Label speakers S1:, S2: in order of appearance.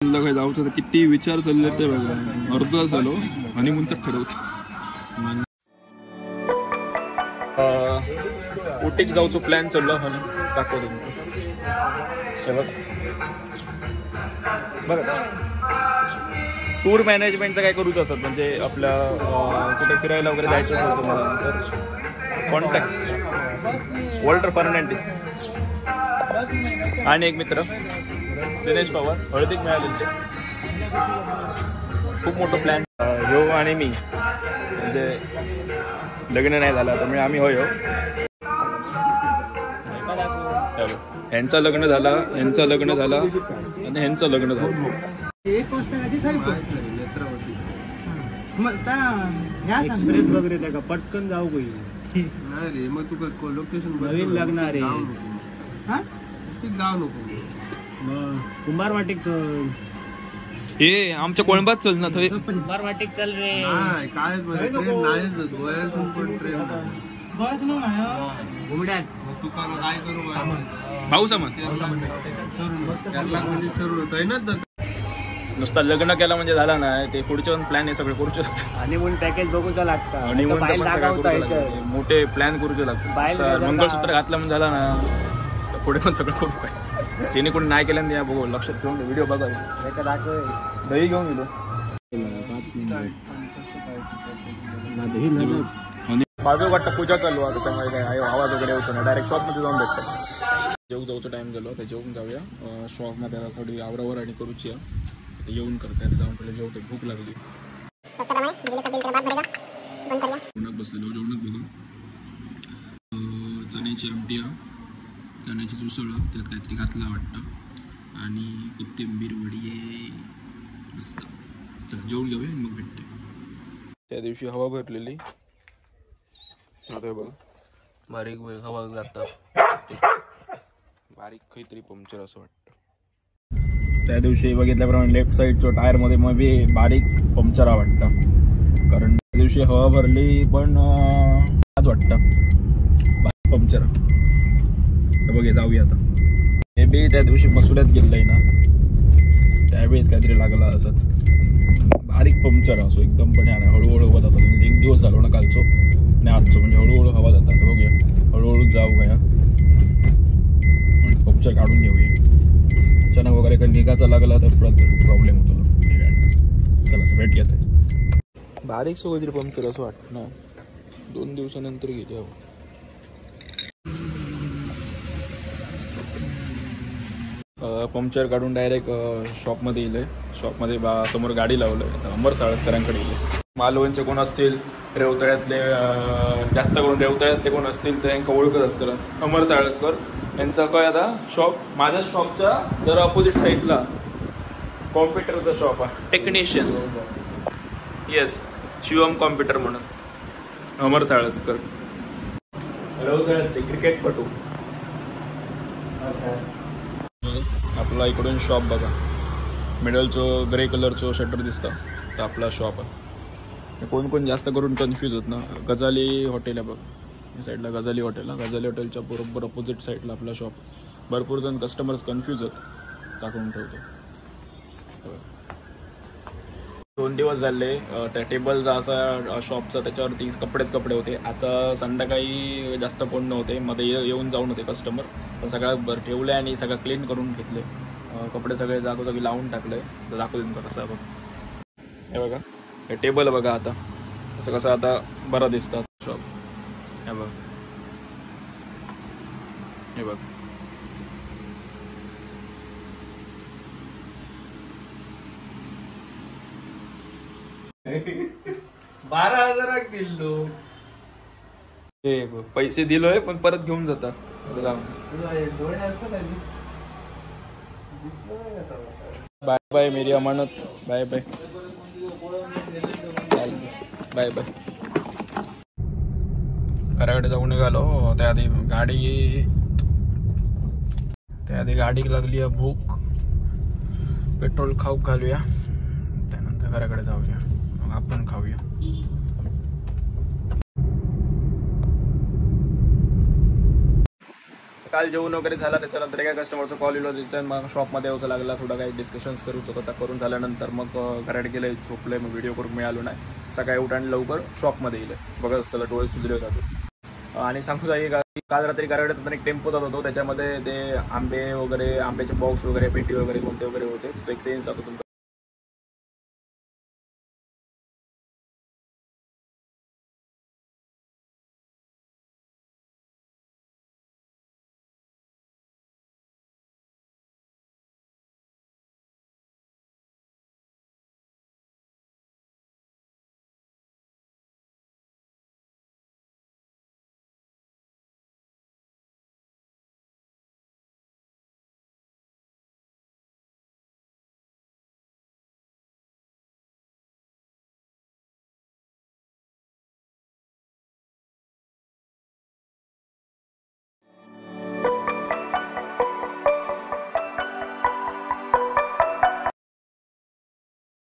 S1: काय जाऊचं तर किती विचार चालले ते बघा. अर्ध झालो हनीमूनचं ठरवतो. उटीक जाऊचो प्लॅन चाललो हा दाखवतो बघा. टूर मॅनेजमेंटचं काय करूच असत म्हणजे आपल्या कुठे फिरायला वगैरे जायचं असेल तुम्हाला तर कॉन्टॅक्ट वॉल्टर फर्नांडिस आणि एक मित्र दिनेश पवार हळदीक मिळाले ते खूप मोठं प्लॅन हो. आणि मी म्हणजे लग्न नाही झालं त्यामुळे आम्ही होय हो. ह्यांचं लग्न झाला ह्यांचं लग्न झाला आणि ह्यांचं लग्न झालं.
S2: एक्सप्रेस वगैरे त्या का पटकन जाऊ काही नाही रे. मग तू लोकेशन नवीन लागणार रे. जाऊ नको मग कुंभार वाटिक
S1: हे आमच्या कोळंबात चल ना थंय.
S2: कुंभार वाटिक चल रे.
S3: काय
S1: भाऊ सामान नुसतं लग्न केला म्हणजे झाला नाही. ते पुढचे पण प्लॅन हे सगळे करू शकतो.
S2: हनीमून पॅकेज बघूचा लागतं.
S1: मोठे प्लॅन करूचे लागतात. मंगळसूत्र घातलं म्हणजे झाला ना तर पुढे पण सगळं करू काय. जेणे कोणी नाही केलं या बघू लक्षात घेऊन व्हिडिओ बघा. दही घेऊन गेलो माझं वाटतं पूजा चालू आहे त्याच्यामुळे काय आवाज वगैरे येऊच ना. डायरेक्ट शॉपमध्ये जाऊन भेटतं. जेवू जाऊचा टाइम झालो आता जेवून जाऊया. शॉपमध्ये आता थोडी आवरावर आणि करूची आहे येऊन करते. जाऊन पहिले जेवतो भूक लागली. जेवणात बसलेलो जेवणात बघा चण्याची आमटी चण्याची उसळ त्यात काहीतरी घातला वाटतं आणि कोथिंबीर वडी आहे मस्त. चला जेवून घेऊया मग भेटते. त्या दिवशी हवा भरलेली आता बघ बारीक हवा जातात बारीक काहीतरी पंक्चर असं वाटतं. त्या दिवशी बघितल्याप्रमाणे लेफ्ट साईडच्या टायरमध्ये मग बी बारीक पंक्चर वाटतं. कारण त्या दिवशी हवा भरली पण आज वाटतं बारीक पंक्चर. बघे जाऊया आता. हे बी त्या दिवशी मसुऱ्यात गेलंय ना त्यावेळेस काहीतरी लागला असत. बारीक पंक्चर असो एकदम पण हळूहळू हवा जातात. म्हणजे एक दिवस झालो ना कालचो आणि आजचो म्हणजे हळूहळू हवा जातात. बघूया हळूहळू जाऊ गया पंक्चर काढून घेऊया. अचानक वगैरे काही निघायचा लागला तर प्रॉब्लेम होतो. चला भेट घेत बारीक सोबत पंक्चर असं वाटतं ना 2 दिवसानंतर गेली. पंक्चर काढून डायरेक्ट शॉपमध्ये येईल. शॉपमध्ये समोर गाडी लावलं अमर साळसकरांकडे येईल. मालवणचे कोण असतील रेवतळ्यातले जास्त करून रेवतळ्यातले कोण असतील तर यांना ओळखत असतील अमर साळसकर यांचा काय आता शॉप माझ्या शॉपच्या जरा अपोजिट साईडला कॉम्प्युटरचा शॉप आहे टेक्निशियन. येस शिवम कॉम्प्युटर म्हणून अमर साळसकर रेवतळ्यातले क्रिकेटपटू. आपला इकडून शॉप बघा मिडलचं ग्रे कलरचं शटर दिसतं तर आपला शॉप आहे. कोण कोण जास्त करून कन्फ्यूज होत ना गजाली हॉटेल आहे बघ या साईडला गजाली हॉटेल आहे. गजाली हॉटेलच्या बरोबर अपोजिट साईडला आपला शॉप. भरपूर जण कस्टमर्स कन्फ्यूज आहेत टाकून ठेवतो. 2 दिवस झाले त्या टेबलचा असा शॉपचा त्याच्यावरती कपडे होते. आता संध्याकाळी जास्त कोण नव्हते मध्ये येऊन जाऊन होते कस्टमर पण सगळं ठेवले आणि सगळं क्लीन करून घेतले. कपडे सगळे जागोजागी लावून टाकले. तर दाखवू देतो कसं बघ. हे बघा हे टेबल बघा आता असं कसं आता बरं दिसतात शॉप. हे बघ हे बघ
S3: 12,000 दिलो.
S1: हे पैसे दिलोय पण परत घेऊन जातात. बाय बाय मेरी अमानत. Bye bye bye bye. घराकडे जाऊन निघालो. त्याआधी गाडी लागली आहे भूक. पेट्रोल खाऊ घालूया त्यानंतर घराकडे जाऊया मग आपण खाऊया. काल जेवण वगैरे झाला, त्याच्यानंतर एका कस्टमरचा कॉल येलो, तिथं मग शॉपमध्ये यायचं लागला, थोडं काही डिस्कशन्स करूच होतं. करून झाल्यानंतर मग घराकडे गेले, झोपले, मग व्हिडिओ करून मिळालो नाही. सकाळी उठाण लवकर शॉपमध्ये येईल, बघत असताना डोळे सुजले होता. आणि सांगू जाईल का काल रात्री घराकडे एक टेम्पो जात होतो, त्याच्यामध्ये ते आंबे वगैरे, आंब्याचे बॉक्स वगैरे, पेटी वगैरे कोणते वगैरे होते, तो एक सेन्स होता तुमचा.